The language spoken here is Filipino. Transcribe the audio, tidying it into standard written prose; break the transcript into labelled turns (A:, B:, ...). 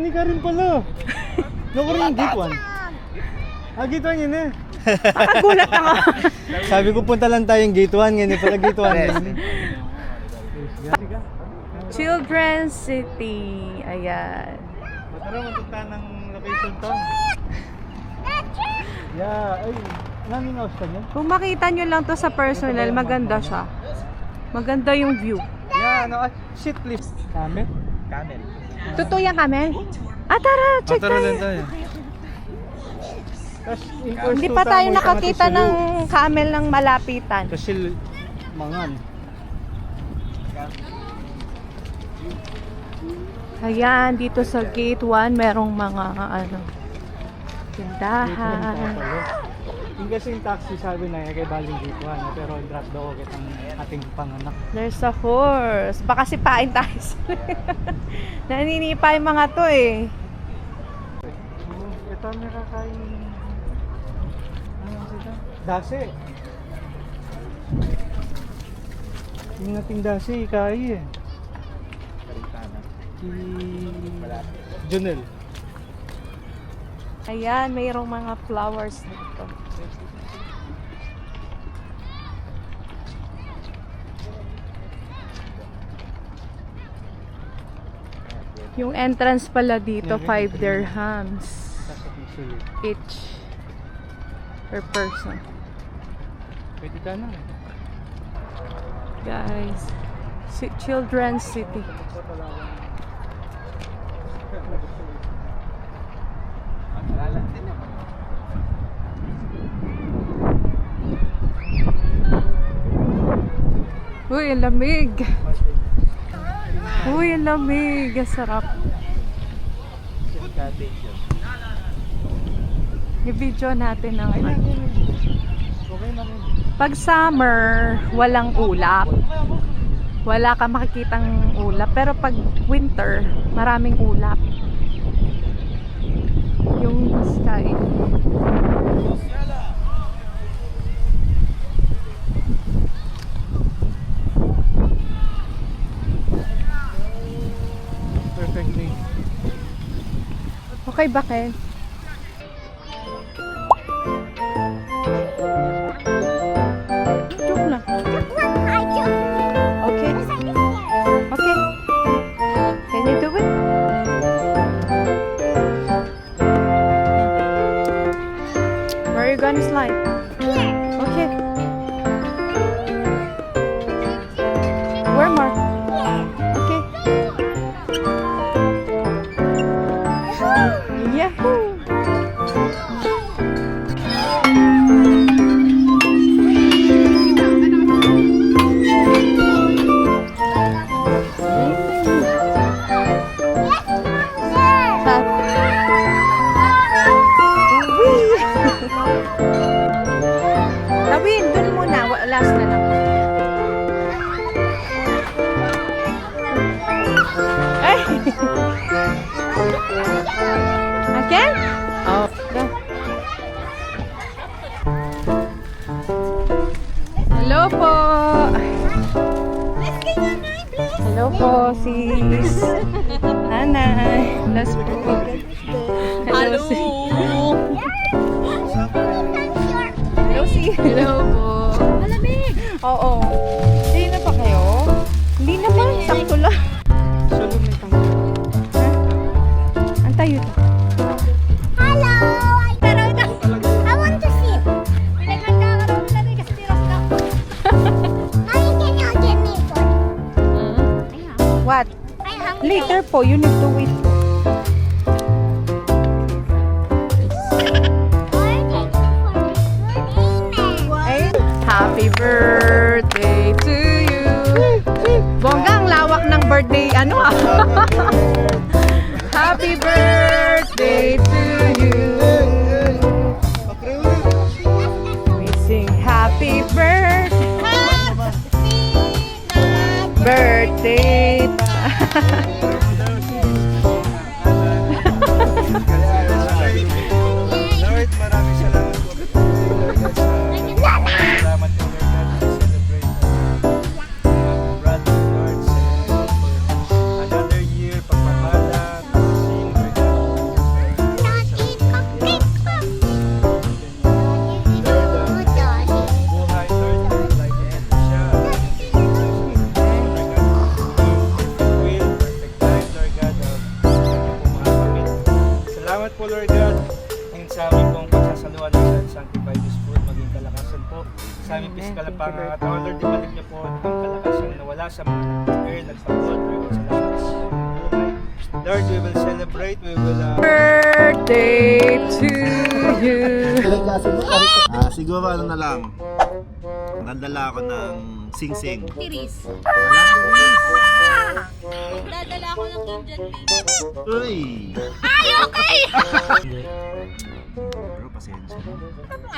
A: Ini ka rin pala. Naku rin yung gate 1. Ah, gate 1 yun eh.
B: Nakagulat na nga.
A: Sabi ko punta lang tayong gate 1. Ngayon pala gate 1.
B: Children's City. Ayan.
A: Matara, mapunta ng location to. Yeah, ay, naming house ka niyan?
B: Kung makita nyo lang to sa personal, maganda siya. Maganda yung view.
A: Yeah, no, shit please. Camel? Camel.
B: Totoo yan kami? Ah, tara, check tayo. Hindi pa tayo nakakita ng camel ng malapitan.
A: Kasi mangan.
B: Ayan, dito sa gate 1, merong mga ano, tindahan.
A: Yung kasi yung taxi sabi na kay baling gate 1, pero drop daw agad ang ating panganak.
B: There's a horse. Baka sipain tayo. Naninipa yung mga to eh.
A: Ito ang nakakain. Ano sila? Dase. Yung nating dase, ikai eh. Si Junel.
B: Ayan, mayroong mga flowers dito. Yung entrance pala dito, 5 dirhams each per person.
A: Pwede ka na.
B: Guys, Children's City. Uy, ang lamig. Uy, ang lamig. Ang sarap. I-video natin ang pag summer, walang ulap. Wala ka makikitang ulap. Pero pag winter, maraming ulap. Yung sky.
A: Perfectly.
B: Okay ba, Ken? Joke lang. Okay. Okay. Can you do it? Where are you gonna slide? Okay. Where more? Okay. Yahoo! Tawin, dun muna. Last na lang. Ay! Again? Oh. Go. Hello po. Hello po, sis. Nanay. Let's go. Hello, sis. Hello, sis. Hello po. Malamig. Oo. Hindi na pa kayo? Hindi naman. Sakto lang.
A: Solo may tango.
B: Antayo to.
C: Hello! Pero ito, I want to see. Pinagkakaroon na rin kasi tira sila. Mommy, can you get me food?
B: What?
C: I'm hungry.
B: Later po. You need to wait po. Happy birthday to you. Bonggang lawak ng birthday. Ano ah? Happy birthday to you. We sing happy birthday.
A: Lord, maraming salamat po. Salamat po, Lord, na celebrate brother Lord for another year, pagpapala, seeing her sa aming physical na pangangatawan. Lord, ibalik niyo po ang kalakasan na nawala sa mga nag-earn at pag-Lord. Salamat sa buhay. Lord, we will celebrate. We will...
B: Birthday to you.
D: Siguro ano na lang. Nandala ako ng sing-sing.
C: Tiris. Dadala ako ng Indian beef.
D: Uy!
C: Ay, okay!
D: Pero pasensya.
C: Ano?